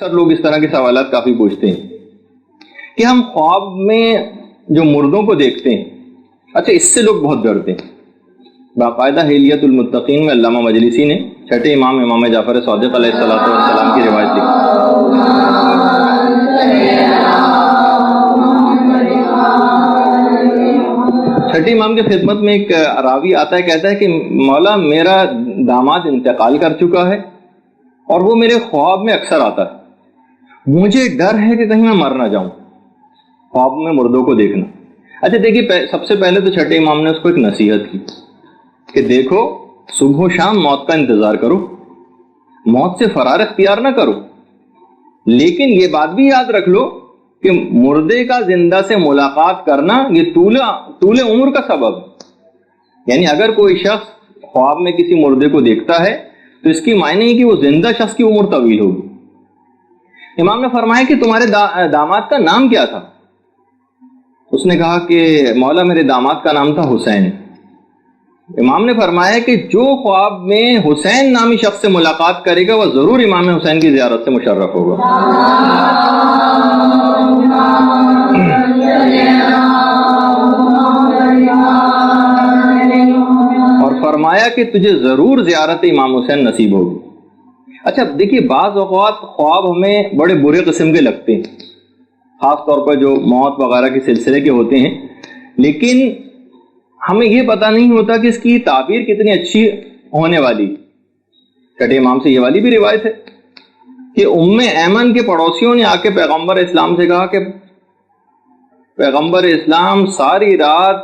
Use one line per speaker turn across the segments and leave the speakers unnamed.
اکثر لوگ اس طرح کے سوالات کافی پوچھتے ہیں کہ ہم خواب میں جو مردوں کو دیکھتے ہیں، اچھا اس سے لوگ بہت ڈرتے ہیں. باقاعدہ حلیۃ المتقین میں علامہ مجلسی نے چھٹے امام جعفر صادق علیہ السلام کی روایت لکھی. چھٹے امام کی خدمت میں ایک راوی آتا ہے، کہتا ہے کہ مولا میرا داماد انتقال کر چکا ہے اور وہ میرے خواب میں اکثر آتا ہے، مجھے ڈر ہے کہ کہیں میں مر نہ جاؤں. خواب میں مردوں کو دیکھنا. اچھا دیکھیے، سب سے پہلے تو چھٹے امام نے اس کو ایک نصیحت کی کہ دیکھو صبح و شام موت کا انتظار کرو، موت سے فرار اختیار نہ کرو، لیکن یہ بات بھی یاد رکھ لو کہ مردے کا زندہ سے ملاقات کرنا یہ طول عمر کا سبب ہے. یعنی اگر کوئی شخص خواب میں کسی مردے کو دیکھتا ہے تو اس کی معنی ہے کہ وہ زندہ شخص کی عمر طویل ہوگی. امام نے فرمایا کہ تمہارے داماد کا نام کیا تھا؟ اس نے کہا کہ مولا میرے داماد کا نام تھا حسین. امام نے فرمایا کہ جو خواب میں حسین نامی شخص سے ملاقات کرے گا وہ ضرور امام حسین کی زیارت سے مشرف ہوگا. اور فرمایا کہ تجھے ضرور زیارت امام حسین نصیب ہوگی. اچھا دیکھیے، بعض اوقات خواب ہمیں بڑے برے قسم کے لگتے ہیں، خاص طور پر جو موت وغیرہ کے سلسلے کے ہوتے ہیں، لیکن ہمیں یہ پتہ نہیں ہوتا کہ اس کی تعبیر کتنی اچھی ہونے والی. چھٹے امام سے یہ والی بھی روایت ہے کہ ام ایمن کے پڑوسیوں نے آ کے پیغمبر اسلام سے کہا کہ پیغمبر اسلام ساری رات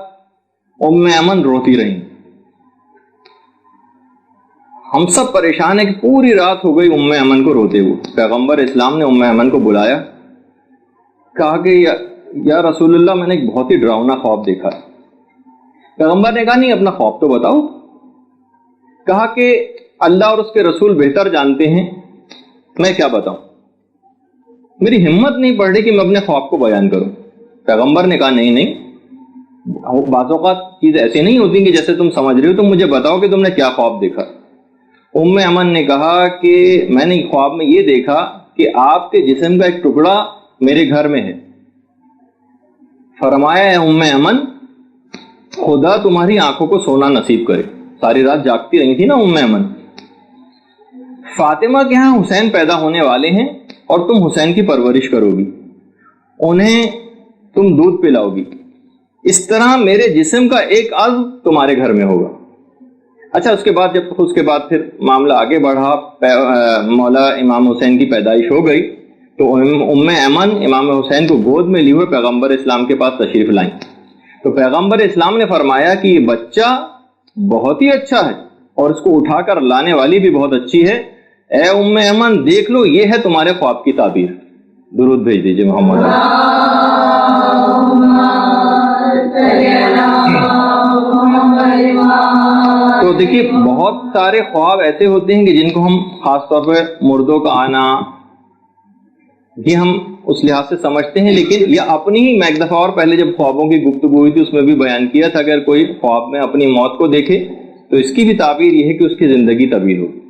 ام ایمن روتی رہی، ہم سب پریشان ہیں کہ پوری رات ہو گئی ام ایمن کو روتے ہوئے. پیغمبر اسلام نے ام ایمن کو بلایا، کہا کہ یا رسول اللہ میں نے ایک بہت ہی ڈراؤنا خواب دیکھا. پیغمبر نے کہا نہیں اپنا خواب تو بتاؤ. کہا کہ اللہ اور اس کے رسول بہتر جانتے ہیں، میں کیا بتاؤں، میری ہمت نہیں پڑ رہی کہ میں اپنے خواب کو بیان کروں. پیغمبر نے کہا نہیں، بعض اوقات چیزیں ایسی نہیں ہوتی کہ جیسے تم سمجھ رہے ہو، تم مجھے بتاؤ کہ تم نے کیا خواب دیکھا. ام ایمن نے کہا کہ میں نے خواب میں یہ دیکھا کہ آپ کے جسم کا ایک ٹکڑا میرے گھر میں ہے. فرمایا ہے ام ایمن خدا تمہاری آنکھوں کو سونا نصیب کرے. ساری رات جاگتی رہی تھی نا ام ایمن. فاطمہ کے ہاں حسین پیدا ہونے والے ہیں اور تم حسین کی پرورش کرو گی، انہیں تم دودھ پلاؤ گی، اس طرح میرے جسم کا ایک عضو تمہارے گھر میں ہوگا. اچھا اس کے بعد پھر معاملہ آگے بڑھا، مولا امام حسین کی پیدائش ہو گئی تو ام ایمن امام حسین کو گود میں لیے ہوئے پیغمبر اسلام کے پاس تشریف لائیں. تو پیغمبر اسلام نے فرمایا کہ یہ بچہ بہت ہی اچھا ہے اور اس کو اٹھا کر لانے والی بھی بہت اچھی ہے. اے ام ایمن دیکھ لو یہ ہے تمہارے خواب کی تعبیر. درود بھیج دیجیے محمد. تو دیکھیے بہت سارے خواب ایسے ہوتے ہیں کہ جن کو ہم خاص طور پہ مردوں کا آنا یہ ہم اس لحاظ سے سمجھتے ہیں، لیکن یہ اپنی ہی، میں ایک دفعہ اور پہلے جب خوابوں کی گفتگو ہوئی تھی اس میں بھی بیان کیا تھا، اگر کوئی خواب میں اپنی موت کو دیکھے تو اس کی بھی تعبیر یہ ہے کہ اس کی زندگی طویل ہوگی.